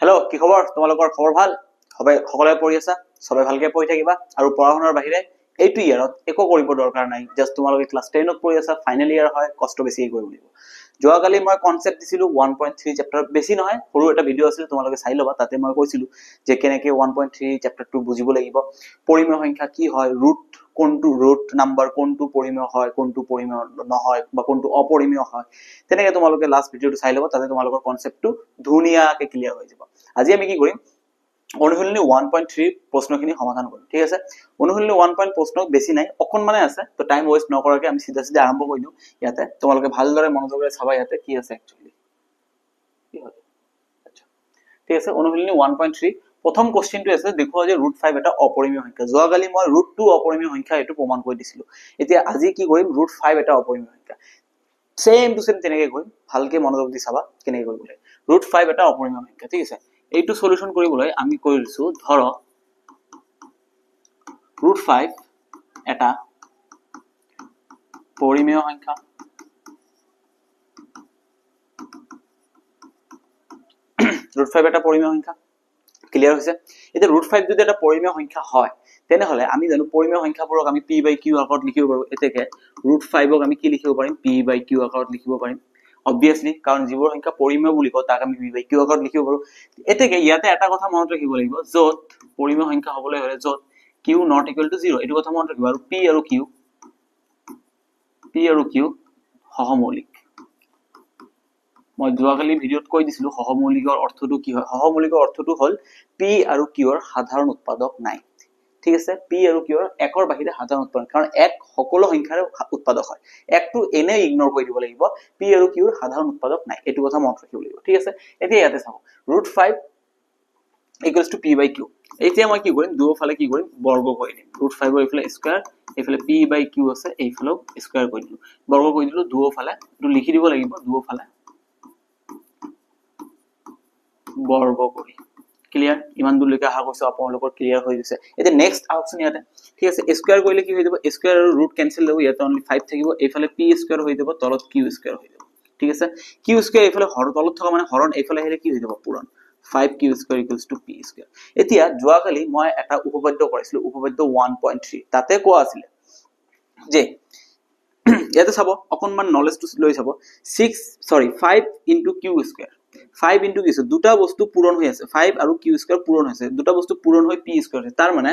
Hello' কি খবৰ? তোমালোকৰ খবৰ ভাল? সকলোৱে পঢ়ি আছা? সবাই ভালকে পঢ়ি থাকিবা আৰু পঢ়া শুনাৰ বাহিৰে এইটো ইয়াৰত একো কৰিব দৰকাৰ নাই। জাস্ট তোমালোকে ক্লাছ 10ত পঢ়ি আছা, ফাইনেল ইয়াৰ হয়, কষ্ট বেছিকৈ কৰিব লাগিব। যোৱাকালি মই কনসেপ্ট দিছিলো 1.3 চেপ্টাৰ, বেছি নহয়, সৰু এটা ভিডিঅ' আছিল, তোমালোকে চাই ল'বা। তাতে মই কৈছিলো যে কেনেকে 1.3 চেপ্টাৰটো বুজিব লাগিব, পৰিমেয় সংখ্যা কি হয়, ৰুট কোনটো, ৰুট নাম্বাৰ কোনটো পৰিমেয় হয়, কোনটো পৰিমেয় নহয়, বা কোনটো অপৰিমেয় হয়, তেনেকে তোমালোকে লাষ্ট ভিডিঅ'টো চাই ল'বা। তাতে তোমালোকৰ কনসেপ্টটো ধুনীয়াকে ক্লিয়াৰ হৈ যাব। আজি আমি কি কৰিম, অনুশীলনী 1.3 প্ৰশ্নখিনি সমাধান কৰিম। ঠিক আছে, অনুশীলনী 1. প্ৰশ্ন বেছি নাই, অকণমানে আছে, তো টাইম ৱেষ্ট নকৰাকে আমি সিধা আৰম্ভ কৰি দিওঁ। ইয়াতে তোমালোকে ভালদৰে মনোযোগেৰে চাবা ইয়াতে কি আছে একচুৱেলি। আচ্ছা, ঠিক আছে, অনুশীলনী 1.3 প্ৰথম কোশ্চেনটো আছে, দেখুৱা যে √5 এটা অপৰিমেয় সংখ্যা। যোৱাকালি মই √2 অপৰিমেয় সংখ্যা এইটো প্ৰমাণ কৰি দিছিলো। এতিয়া আজি কি কৰিম, √5 এটা অপৰিমেয় সংখ্যা। সেম টু সেম তেনেকে কৰিম, ভালকে মনোযোগ দি চাবা কেনেকে কৰিব লাগে। √5 এটা অপৰিমেয় সংখ্যা। ঠিক আছে, এইটো সলিউশন কৰিবলৈ আমি কৰিছো, ধৰক √5 এটা পৰিমেয় সংখ্যা। √5 এটা পৰিমেয় সংখ্যা, ক্লিয়াৰ হৈছে? এতিয়া √5 যদি এটা পৰিমেয় সংখ্যা হয়, তেনেহলে আমি জানো পৰিমেয় সংখ্যাবোৰক আমি p/q আকাৰত লিখিব পাৰো। এতেকে √5ক আমি কি লিখিব পাৰিম, p/q আকাৰত লিখিব পাৰিম। অবভিয়াসলি, কাৰণ যিবোৰ সংখ্যা পৰিমেয় বুলি কয় তাক আমি p/q আকাৰত লিখিব পাৰো। এতেকে ইয়াতে এটা কথা মনত ৰাখিব লাগিব, য'ত পৰিমেয় সংখ্যা হ'বলৈ হলে য'ত q not equal to 0, এইটো কথা মনত ৰাখিবা। আৰু p আৰু q সহমৌলিক। মই যোৱাকালি ভিডিঅ'ত কৈ দিছিলো সহমৌলিকৰ অৰ্থটো কি হয়। সহমৌলিকৰ অৰ্থটো হ'ল p আৰু q ৰ সাধাৰণ উৎপাদক নাই। ঠিক আছে, p আৰু q ৰ একৰ বাহিৰে সাধাৰণ উৎপাদক, কাৰণ এক সকলো সংখ্যাৰ উৎপাদক হয়। একটো এনে ইগনোৰ কৰি দিব লাগিব, p আৰু q ৰ সাধাৰণ উৎপাদক নাই, এইটো কথা মনত ৰাখিব লাগিব। ঠিক আছে, এতিয়া ইয়াতে চাও √5 equals to p/q। এতিয়া মই কি কৰিম, দুয়োফালে কি কৰিম, বৰ্গ কৰি দিম। √5 ৰ এইফালে স্কয়াৰ, এইফালে p/q আছে, এইফালেও স্কয়াৰ কৰি দিলো, বৰ্গ কৰি দিলো। দুয়োফালে এইটো লিখি দিব লাগিব, দুয়োফালে বৰ্গ কৰি। ক্লিয়াৰ? ইমান দূৰলৈকে আশা কৰিছো আপোনালোকৰ ক্লিয়াৰ হৈ গৈছে। এতিয়া নেক্সট আহকচোন ইয়াতে। ঠিক আছে, স্কয়াৰ কৰিলে কি হৈ যাব, স্কয়াৰ আৰু ৰুট কেনসেল হ'ব, ইয়াতে অনলি 5 থাকিব, এইফালে p স্কয়াৰ হৈ যাব, তলত q স্কয়াৰ হৈ যাব। ঠিক আছে, q স্কয়াৰ এইফালে তলত থকা মানে হৰণ, এইফালে আহিলে কি হৈ যাব, পূৰণ। 5q square equals to p square. এতিয়া যোৱাকালি মই এটা উপপাদ্য কৰিছিলো, উপপাদ্য 1.3, তাতে কোৱা আছিল যে ইয়াতে চাব, অকনমান নলেজটো লৈ চাব, 5 into q square, 5 into q square, দুটা বস্তু পূৰণ হৈ আছে, 5 আৰু q স্কয়াৰ পূৰণ হৈছে, দুটা বস্তু পূৰণ হৈ p স্কয়াৰ হৈছে। তাৰ মানে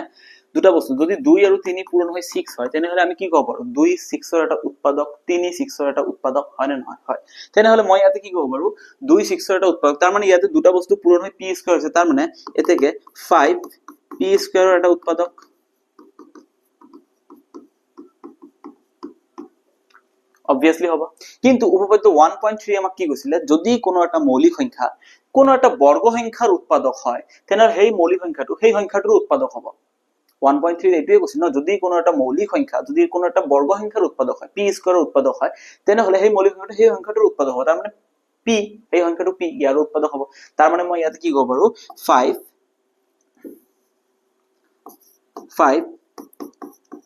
দুটা বস্তু যদি 2 আৰু 3 পূৰণ হৈ 6 হয়, তেনেহলে আমি কি ক'ব পাৰো, 2 6 ৰ এটা উৎপাদক, 3 6 ৰ এটা উৎপাদক, হয় নে নহয়? হয়। তেনেহলে মই ইয়াতে কি ক'ব পাৰো, 2 6 ৰ এটা উৎপাদক, তাৰ মানে ইয়াতে দুটা বস্তু পূৰণ হৈ p স্কয়াৰ হৈছে, তাৰ মানে এতেকে 5 p স্কয়াৰৰ এটা উৎপাদক। অবভিয়াসলি হ'ব। কিন্তু উপপাদ্য 1.3 আমাক কি কৈছিলে, যদি কোনো এটা মৌলিক সংখ্যা কোনো এটা বৰ্গ সংখ্যাৰ উৎপাদক হয়, তেনেহলে সেই মৌলিক সংখ্যাটো সেই সংখ্যাটোৰ উৎপাদক হ'ব। 1.3 এইটোৱে কৈছিল ন, যদি কোনো এটা মৌলিক সংখ্যা, যদি কোনো এটা বৰ্গ সংখ্যাৰ উৎপাদক হয়, p স্কয়াৰৰ উৎপাদক হয়, তেনেহলে সেই মৌলিক সংখ্যাটো সেই সংখ্যাটোৰ উৎপাদক হ'ব। তাৰ মানে p, সেই সংখ্যাটো p ইয়াৰ উৎপাদক হ'ব। তাৰ মানে মই ইয়াতে কি ক'ব পাৰো, 5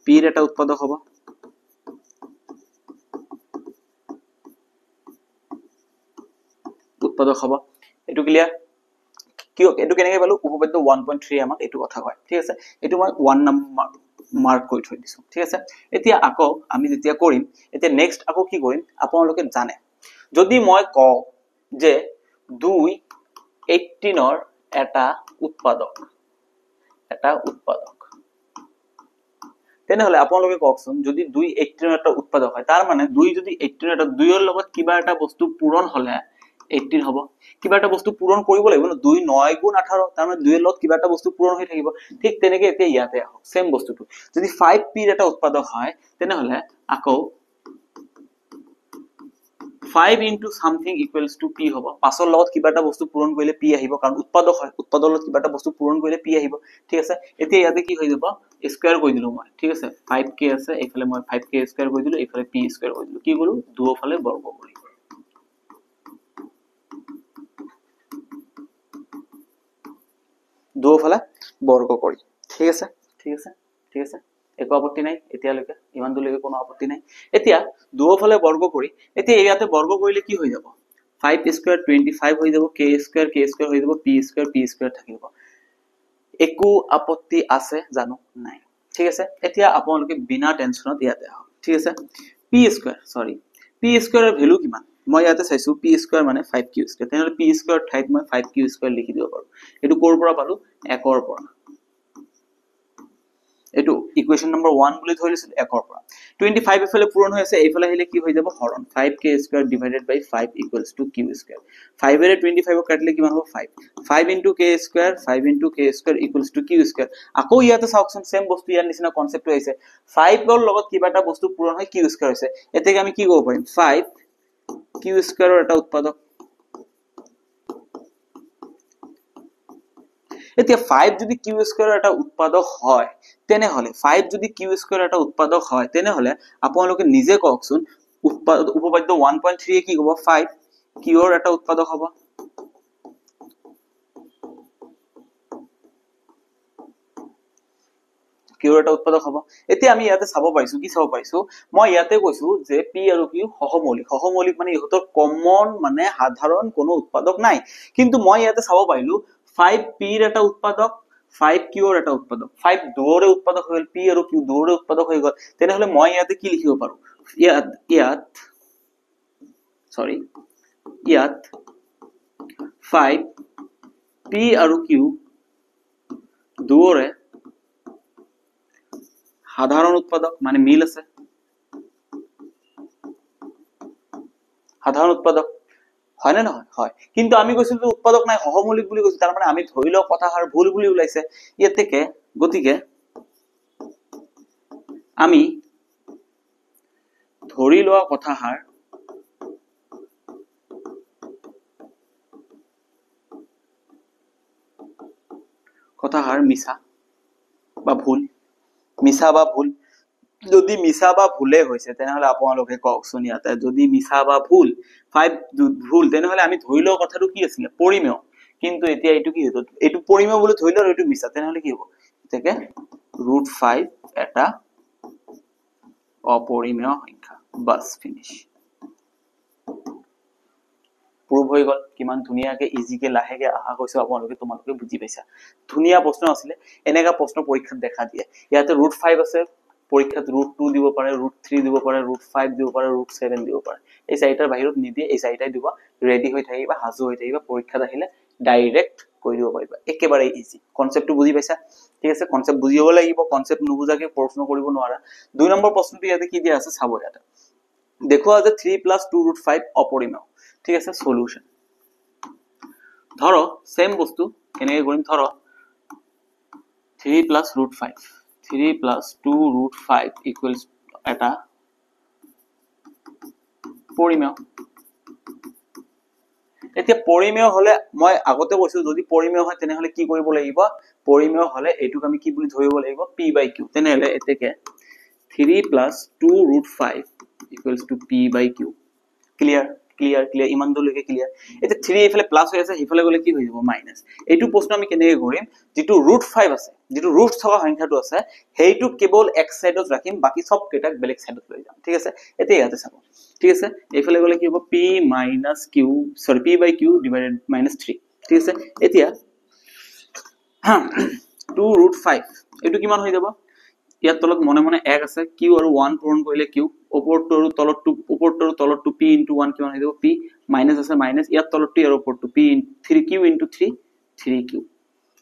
p ৰ এটা উৎপাদক হ'ব। উৎপাদক হ'ব, এইটো ক্লিয়াৰ? কিয় এইটো কেনেকৈ পালো, উপপাদ্য 1.3 আমাক এইটো কথা কয়। ঠিক আছে, এইটো মই 1 নম্বৰ মাৰ্ক কৰি থৈ দিছো। ঠিক আছে, এতিয়া আকৌ আমি যেতিয়া কৰিম, এতিয়া নেক্সট আকৌ কি কৰিম, আপোনালোকে জানে, যদি মই কওঁ যে 2 18 ৰ এটা উৎপাদক, তেনেহলে আপোনালোকে কওকচোন, যদি 2 18 ৰ এটা উৎপাদক হয়, তাৰ মানে 2 যদি 18 ৰ এটা, 2 ৰ লগত কিবা এটা বস্তু পূৰণ হলে 18 হ'ব। কিবা এটা বস্তু পূৰণ কৰিব লাগিব ন, 2 9 গুণ 18, তাৰ মানে 2 ৰ লগত কিবা এটা বস্তু পূৰণ হৈ থাকিব। ঠিক তেনেকে এতিয়া ইয়াতে আহক, সেম বস্তুটো, যদি 5p ৰ এটা উৎপাদক হয়, তেনেহলে আকৌ 5 into something equals to p হ'ব। 5 ৰ লগত কিবা এটা বস্তু পূৰণ কৰিলে p আহিব, কাৰণ উৎপাদক হয়, উৎপাদকৰ লগত কিবা এটা বস্তু পূৰণ কৰিলে p আহিব। ঠিক আছে, এতিয়া ইয়াতে কি হৈ যাব, স্কয়াৰ কৰি দিলো মই। ঠিক আছে, 5k আছে, এইফালে মই 5k স্কয়াৰ কৰি দিলো, এইফালে p স্কয়াৰ কৰি দিলো। কি কৰো, দুয়োফালে বৰ্গ কৰি, দুয়োফালে বৰ্গ কৰি। ঠিক আছে, ঠিক আছে, ঠিক আছে, একো আপত্তি নাই এতিয়ালৈকে, ইমান দূৰলৈকে কোনো আপত্তি নাই। এতিয়া দুয়োফালে বৰ্গ কৰি, এতিয়া ইয়াতে বৰ্গ কৰিলে কি হৈ যাব, 5 স্কয়ার 25 হৈ যাব k স্কয়ার হৈ যাব p স্কয়ার থাকিব একো আপত্তি আছে জানো নাই ঠিক আছে এতিয়া আপোনালোকে বিনা টেনচনত ইয়াতে আহক ঠিক আছে p স্কয়াৰৰ ভ্যালু কিমান মই ইয়াতে চাইছো p স্কয়াৰ মানে 5q স্কয়াৰ তেনহলে p স্কয়াৰ ঠাইত মই 5q স্কয়াৰ লিখি দিব পাৰো এটো কৰ পৰা পালো 1 ৰ পৰা এটো ইকুৱেশন নম্বৰ 1 বুলি ধৰিছিল 1 ৰ পৰা 25 এফালে পূৰণ হৈ আছে এইফালে আহিলে কি হৈ যাব হৰণ 5k square divided by 5 equals to q square 5 এৰে 25 কাটিলে কিমান হ'ব 5 into k square equals to q square আকৌ ইয়াতে চাওকচোন সেম বস্তু ইয়াৰ নিচিনা কনসেপ্ট হৈছে 5 ৰ লগত কিবা এটা বস্তু পূৰণ হৈ q স্কয়াৰ হৈছে এতেকে আমি কি কৰিব পাৰিম 5 q স্কয়াৰৰ এটা উৎপাদক এতিয়া 5 যদি q স্কয়াৰৰ এটা উৎপাদক হয় তেনেহলে 5 যদি q স্কয়াৰৰ এটা উৎপাদক হয় তেনেহলে আপোনালোকে নিজে কওকচোন উপপাদ্য 1.3 এ কি হ'ব 5 q ৰ এটা উৎপাদক হ'ব q ৰ এটা উৎপাদক হ'ব এতিয়া আমি ইয়াতে চাব পাইছো মই ইয়াতে কৈছো যে p আৰু q সহমৌলিক মানে ইহতৰ কমন মানে সাধাৰণ কোনো উৎপাদক নাই কিন্তু মই ইয়াতে চাব পাইলো 5p ৰ এটা উৎপাদক 5q ৰ এটা উৎপাদক 5 দুৰে উৎপাদক হ'ল p আৰু q দুৰে উৎপাদক হৈ গল তেনেহলে মই ইয়াতে কি লিখিব পাৰো ইয়াত 5p আৰু q দুৰে সাধারণ উৎপাদক মানে মিল আছে সাধারণ উৎপাদক হয় না নহয় হয় কিন্তু আমি কৈছিল যে উৎপাদক নাই সহমৌলিক বুলি কৈছিল তাৰ মানে আমি ধৰি লও কথাহাৰ ভুল বুলি ওলাইছে ইয়াতেকে গতিকে আমি ধৰি লোৱা কথাহাৰ মিছা বা ভুল যদি মিছা বা ভুলে হৈছে তেনেহলে আপোনালোকে কওকচোন ইয়াতে যদি মিছা বা ভুল 5 ভুল তেনেহলে আমি ধৰি লও কথাটো কি আছিল পৰিমেয় কিন্তু এতিয়া এটো কি হতো এটো পৰিমেয় বুলি ধৰি লও এটো মিছা তেনেহলে কি হ'ব এটাকে √5 এটা অপৰিমেয় সংখ্যা বাস ফিনিশ প্ৰুভ হৈ গল কিমান ধুনিয়াকে ইজিকে লাহেকে আহা কৈছো তোমালোকে বুজি পাইছা ধুনিয়া প্ৰশ্ন আছিল এনেকা প্ৰশ্ন পৰীক্ষাত দেখা দিয়ে ইয়াতে √5 আছে পৰীক্ষাত √2 দিব পাৰে √3 দিব পাৰে √5 দিব পাৰে √7 দিব পাৰে এই চাৰিটাৰ বাহিৰত নিদিয়ে এই চাৰিটাই দিব ৰেডি হৈ থাকিবা হাজু হৈ থাকিবা পৰীক্ষাত আহিলে ডাইৰেক্ট কৈ দিব পাৰিবা একেবাৰে ইজি কনসেপ্টটো বুজি পাইছা ঠিক আছে কনসেপ্ট বুজিব লাগিব কনসেপ্ট নুবুজাকে প্ৰশ্ন কৰিব নোৱাৰা 2 নম্বৰ প্ৰশ্নটো ইয়াতে কি দিয়া আছে চাব ইয়াতে দেখুৱা যে 3 + 2 √5 অপৰিমেয় ঠিক আছে সলিউশন ধৰো সেম বস্তু কেনেকৈ কৰিম ধৰো 3 + √5 3 + 2 √5 ইকুৱেলস এটা পৰিমেয় এতিয়া পৰিমেয় হলে মই আগতে কৈছো যদি পৰিমেয় হয় তেনেহলে কি কৰিব লাগিব পৰিমেয় হলে এটুক আমি কি বুলি ধৰিব লাগিব p/q তেনেহলে এতেকে 3 + 2 √5 ইকুৱেলস টু p/q ক্লিয়াৰ ইমান দলৈকে ক্লিয়াৰ এটা 3 এফালে প্লাস হৈ আছে হিফালে গলে কি হৈ যাব মাইনাস এইটো প্ৰশ্ন আমি কেনেকৈ কৰিম যেটো √5 আছে যেটো ৰুট থকা সংখ্যাটো আছে হেইটো কেৱল এক সাইডত ৰাখিম বাকি সব কেটাক বেলেগ সাইডত লৈ যাম ঠিক আছে এতে ইয়াতে চাব ঠিক আছে এইফালে গলে কি হ'ব p/q ডিভাইডেড -3 ঠিক আছে এতিয়া 2 √5 এইটো কিমান হৈ যাব ইয়াত তলত মনে মনে 1 আছে q আৰু 1 পূৰণ কৰিলে q ওপৰটো আৰু তলতটো p * 1 কিমান হৈ যাব p মাইনাস আছে মাইনাস ইয়াত তলতটো আৰু ওপৰটো p 3q * 3 3q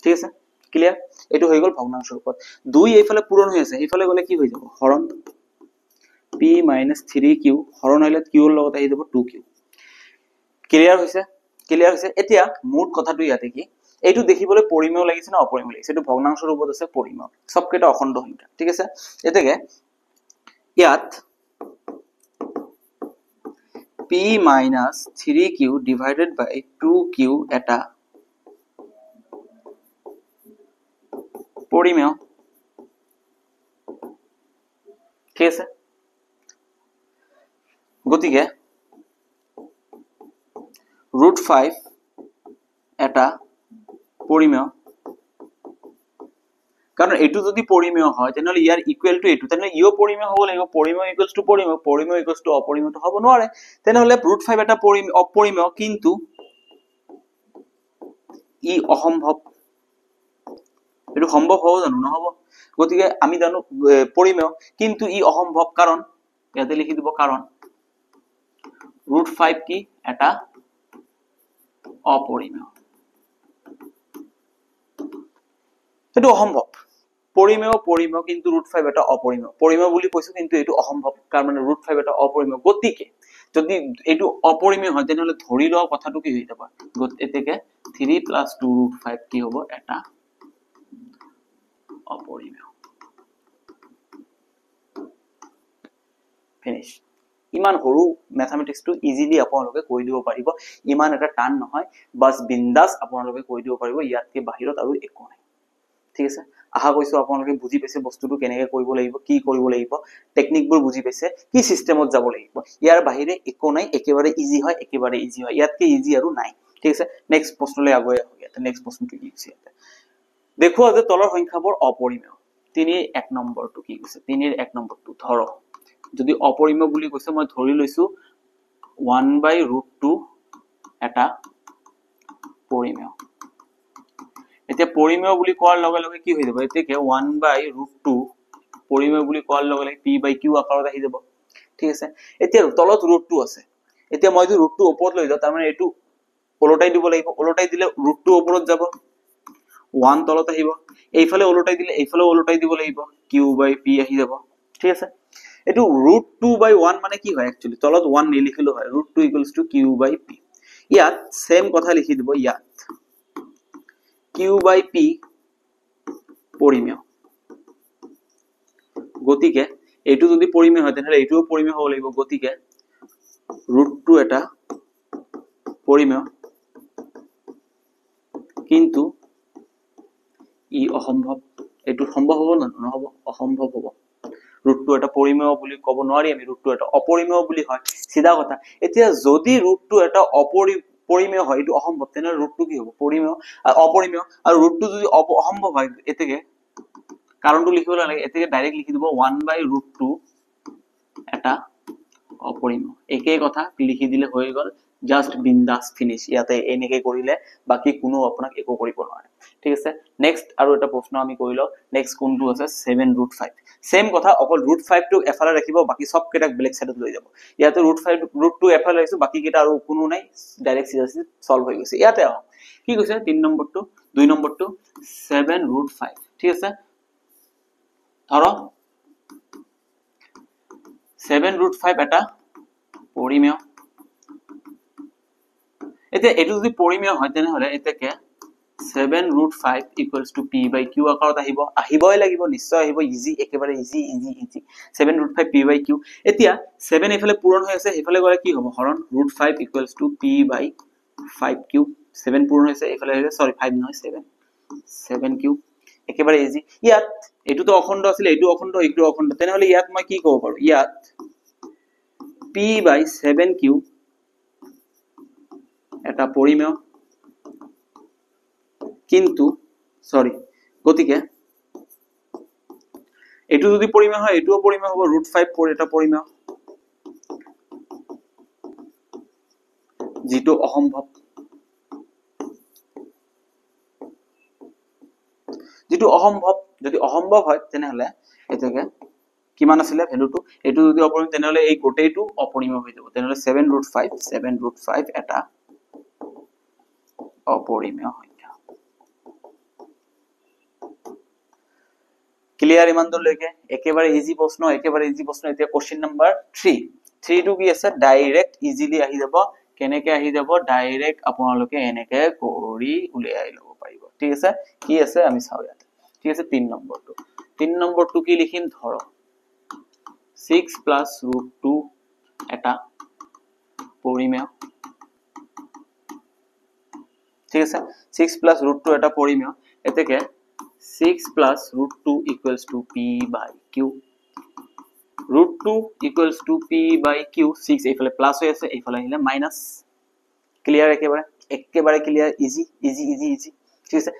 ঠিক আছে ক্লিয়াৰ এটো হৈ গল ভগ্নাংশ ৰূপত 2 এইফালে পূৰণ হৈ আছে এইফালে গলে কি হৈ যাব হৰণ p - 3q হৰণ হলে q ৰ লগত আহি যাব 2q ক্লিয়াৰ হৈছে এতিয়া মুঠ কথাটো ইয়াতে কি এইটো দেখিবলৈ পৰিমেয় লাগিছে না অপৰিমেয় লাগিছে এটো ভগ্নাংশ ৰূপত আছে পৰিমেয় সবকেটা অখণ্ড সংখ্যা ঠিক আছে এতেকে ইয়াত p - 3q ডিভাইডেড বাই 2q এটা পৰিমেয় ঠিক আছে গতিকে √5 এটা পৰিমেয় কাৰণ এইটো যদি পৰিমেয় হয় তেনেহলে ইয়াৰ ইকুৱেল টু এইটো, তেনেহলে ইও পৰিমেয় হ'ব লাগিব, পৰিমেয় ইকুৱেলছ টু পৰিমেয়, পৰিমেয় ইকুৱেলছ টু অপৰিমেয়টো হ'ব নোৱাৰে। তেনেহলে √5 এটা অপৰিমেয় কিন্তু ই অসম্ভৱ। এইটো সম্ভৱ হ'ব জানো? নহ'ব। গতিকে আমি জানো পৰিমেয় কিন্তু ই অসম্ভৱ, কাৰণ ইয়াতে লিখি দিব কাৰণ √5 কি এটা অপৰিমেয়, সেইটো অসম্ভৱ। পৰিমেয় কিন্তু √5 এটা অপৰিমেয়, পৰিমেয় বুলি কৈছো কিন্তু এইটো অসম্ভৱ, কাৰণ মানে √5 এটা অপৰিমেয়। গতিকে যদি এইটো অপৰিমেয় হয় তেনেহলে ধৰি লোৱা কথাটো কি হৈ যাব, গতিকে 3 + 2√5 কি হ'ব, এটা অপৰিমেয়। ফিনিশ। ইমান সৰু ম্যাথমেটিক্সটো ইজিলি আপোনালোকে কৰি দিব পাৰিব, ইমান এটা টান নহয়, বাস বিন্দাস আপোনালোকে কৰি দিব পাৰিব, ইয়াতকে বাহিৰত আৰু একো নাই। ঠিক আছে, আশা কৰিছো আপোনালোকে বুজি পাইছে বস্তুটো কেনেকৈ কৰিব লাগিব, কি কৰিব লাগিব, টেকনিকবোৰ বুজি পাইছে, কি সিস্টেমত যাব লাগিব। ইয়াৰ বাহিৰে একো নাই, একেবাৰে ইজি হয়, একেবাৰে ইজি হয়, ইয়াতকে ইজি আৰু নাই। ঠিক আছে, নেক্সট প্ৰশ্নলৈ আগুৱাই আহো। ইয়াতে নেক্সট প্ৰশ্নটো কি হৈছে, ইয়াতে দেখুৱা যে তলৰ সংখ্যাবোৰ অপৰিমেয়। 3 1 নম্বৰটো কি কৈছে, 3 1 নম্বৰটো ধৰক যদি অপৰিমেয় বুলি কৈছে, মই ধৰি লৈছো 1/√2 এটা পৰিমেয়। এতিয়া পৰিমেয় বুলি কোৱাৰ লগে লগে কি হৈ যাব, এতিয়াকে 1/√2 পৰিমেয় বুলি কোৱাৰ লগে লগে p/q আকাৰত আহি যাব। ঠিক আছে, এতিয়া তলত √2 আছে, এতিয়া মই যদি √2 ওপৰত লৈ যাওঁ, তাৰমানে এইটো ওলটাই দিব লাগিব, ওলটাই দিলে √2 ওপৰত যাব, 1 তলত আহিব, এইফালে ওলটাই দিলে এইফালে ওলটাই দিব লাগিব, q/p আহি যাব। ঠিক আছে, এইটো √2/1 মানে কি হয়, একচুয়ালি তলত 1 নিলিখিলো হয়, √2 = q/p। ইয়াত সেম কথা লিখি দিব, ইয়াত q/p পৰিমেয়। গতিকে এইটো যদি পৰিমেয় হয় তেনেহলে এইটোও পৰিমেয় হ'ব লাগিব, গতিকে √2 এটা পৰিমেয় কিন্তু ই অসম্ভৱ। এইটো সম্ভৱ হ'ব না নহ'ব, অসম্ভৱ হ'ব। √2 এটা পৰিমেয় বুলি ক'ব নোৱাৰি আমি, √2 এটা অপৰিমেয় বুলি হয়, সিধা কথা। এতিয়া যদি √2 এটা পৰিমেয় হয়, এইটো অসম্ভৱ, তেনেহলে √2 কি হ'ব, পৰিমেয় অপৰিমেয়। আৰু √2 যদি অসম্ভৱ হয়, এতেকে কাৰণটো লিখিব নালাগে, এতেকে ডাইৰেক্ট লিখি দিব 1/√2 এটা অপৰিমেয়। একেই কথা লিখি দিলে হৈ গ'ল, জাস্ট বিন্দাস, ফিনিশ। ইয়াতে এনেকে কৰিলে বাকি কোনো আপোনাক একো কৰিব নোৱাৰে। ঠিক আছে, নেক্সট আৰু এটা প্ৰশ্ন আমি কৰি লওঁ। নেক্সট কোনটো আছে, 7√5। সেম কথা, অকল √5 টো এফালে ৰাখিব, বাকি সব কেইটাক বেলেগ সাইডত লৈ যাব। ইয়াতে √2 এফালে ৰাখিছো, বাকি কেইটা আৰু কোনো নাই, ডাইৰেক্ট চিধা সলভ হৈ গৈছে। ইয়াতে আহক, কি কৈছে 3 নম্বৰটো, 2 নম্বৰটো 7√5। ঠিক আছে, ধৰক 7√5 এটা পৰিমেয়। এতিয়া এইটো যদি পৰিমেয় হয় তেনেহলে এতেকে 7√5 = p/q আকাৰত আহিবই লাগিব, নিশ্চয় আহিব, ইজি, একেবাৰে ইজি ইজি ইজি। 7√5 p/q। এতিয়া 7 এফালে পূৰণ হৈ আছে, এফালে গলে কি হ'ব, হৰণ √5 = p/5q। 7 পূৰণ হৈছে, এফালে আহিলে, সৰি 5 নহয় 7q, একেবাৰে ইজি। ইয়াত এইটোতো অখণ্ড আছিল, এইটো অখণ্ড, এইটো অখণ্ড, তেনেহলে ইয়াত মই কি ক'ব পাৰো, ইয়াত p/7q এটা পৰিমেয় কিন্তু গতিকে এইটো যদি পৰিমেয় হয়, এইটোও পৰিমেয় হ'ব, √5 এটা পৰিমেয়, যেটো অসম্ভৱ। যেটো অসম্ভৱ, যদি অসম্ভৱ হয় তেনেহলে এটাকে কিমান আছিলে ভ্যালুটো, এইটো যদি অপৰিমেয় তেনেহলে এই গোটেইটো অপৰিমেয় হৈ যাব। তেনেহলে 7√5 এটা অপৰিমেয় সংখ্যা। ক্লিয়াৰ ইমান দূৰলৈকে? একেবাৰে ইজি প্ৰশ্ন, একেবাৰে ইজি প্ৰশ্ন। এতিয়া কোশ্চেন নাম্বাৰ 3। 3 টো কি আছে, ডাইৰেক্ট ইজিলি আহি যাব। কেনেকে আহি যাব, ডাইৰেক্ট আপোনালোকে এনেকে কৰি উলিয়াই ল'ব পাৰিব। ঠিক আছে, কি আছে আমি চাও ইয়াত। ঠিক আছে, 3 নম্বৰটো। 3 নম্বৰটো কি লিখিম, ধৰক 6 + √2 এটা পৰিমেয়। ঠিক আছে, 6 + √2 এটা পৰিমেয়। এতেকে 6 + √2 = p/q। √2 = p/q। 6 এইফালে প্লাস হৈ আছে, এইফালে আহিলে মাইনাস। ক্লিয়াৰ, একেবাৰে একেবাৰে clear, easy easy easy easy. ঠিক আছে,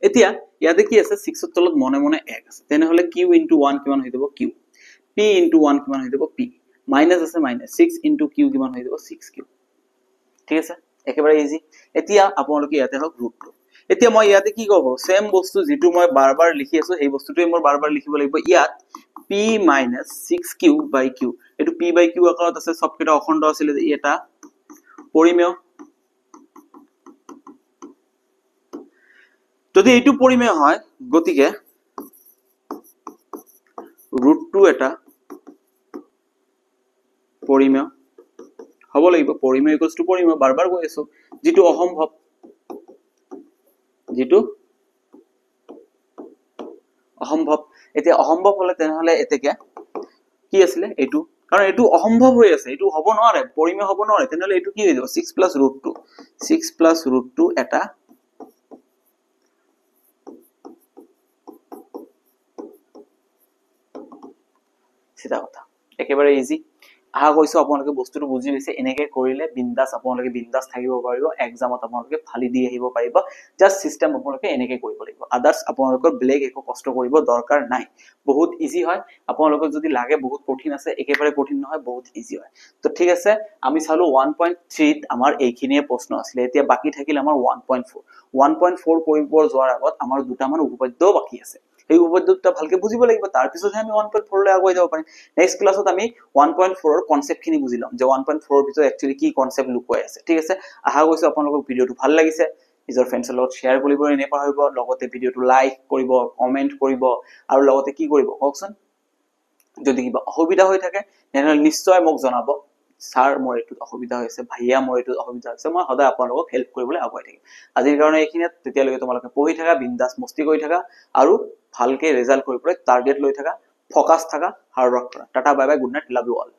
এতিয়া ইয়াতে কি আছে 6 ৰ তলত মনে মনে 1 আছে তেনেহলে q * 1 কিমান হৈ যাব q p * 1 কিমান হৈ যাব p মাইনাস আছে মাইনাস 6 * q কিমান হৈ যাব 6q ঠিক আছে একেবাৰে ইজি এতিয়া আপোনালোকে ইয়াতে হক √2 এতিয়া মই ইয়াতে কি কৰিব সেম বস্তু যেটো মই বাৰবাৰ লিখি আছো এই বস্তুটোই মই বাৰবাৰ লিখিব লাগিব ইয়াত p - 6q / q এটো p / q আকাৰত আছে সবকেটা অখণ্ড আছিল এটা পৰিমেয় যদি এইটো পৰিমেয় হয় গতিকে √2 এটা পৰিমেয় হ'ব লাগিব পৰিমেয় = পৰিমেয় বাৰবাৰ কৈ আছো যেটো অসম্ভৱ এতিয়া অসম্ভৱ হলে তেনেহলে এতেকে কি আছিল এইটো কাৰণ এইটো অসম্ভৱ হৈ আছে এইটো হ'ব নোৱাৰে পৰিমেয় হ'ব নোৱাৰে তেনেহলে এইটো কি হৈ যাব 6 + √2 6 + √2 এটা সিধা কথা একেবাৰে ইজি আহা কৈছো আপোনালোকে বস্তুটো বুজি গৈছে এনেকে কৰিলে বিন্দাস আপোনালোকে বিন্দাস থাকিব পাৰিব এক্সামত আপোনালোকে ফালি দি আহিব পাৰিব জাস্ট সিস্টেম আপোনালোকে এনেকে কৰিব লাগিব আদাৰ্স আপোনালোকৰ ব্লেক একো কষ্ট কৰিব দৰকাৰ নাই বহুত ইজি হয় আপোনালোকক যদি লাগে বহুত কঠিন আছে একেবাৰে কঠিন নহয় বহুত ইজি হয় তো ঠিক আছে আমি চালো 1.3 ত আমাৰ এইখিনিয়ে প্ৰশ্ন আছিল এতিয়া বাকি থাকিল আমাৰ 1.4 কৰিব যোৱাৰ আগত আমাৰ দুটা মান উপপাদ্য বাকি আছে এই উপপাদ্যটা ভালকে বুজিব লাগিব তাৰ পিছতহে আমি 1.4 লৈ আগুৱাই যাব পাৰিম নেক্সট ক্লাছত আমি 1.4 ৰ কনসেপ্ট খিনি বুজিলাম যে 1.4 ৰ ভিতৰত একচুয়ালি কি কনসেপ্ট লুকুৱাই আছে ঠিক আছে আহা গৈছে আপোনালোকৰ ভিডিওটো ভাল লাগিছে নিজৰ ফ্ৰেণ্ডছৰ লগত শেয়াৰ কৰিব নেপাহৰিব লগতে ভিডিওটো লাইক কৰিব কমেন্ট কৰিব আৰু লগতে কি কৰিব কওকচোন যদি কিবা অসুবিধা হৈ থাকে তেনেহলে নিশ্চয় মোক জনাব স্যাৰ মোৰ এটো অসুবিধা হৈছে ভাইয়া মোৰ এটো অসুবিধা হৈছে মই সদায় আপোনালোকক হেল্প কৰিবলৈ আগুৱাই থাকিম আজিৰ কাৰণে এইখিনিত তেতিয়ালৈকে তোমালোকে পঢ়ি থাকা বিন্দাস মস্তি কৰি থাকা আৰু ভালকে ৰিজাল্ট কৰিবলৈ টাৰ্গেট লৈ থাকা ফোকাস থাকা হাৰ্ড ওয়াৰ্ক কৰা tata bye bye good night love you all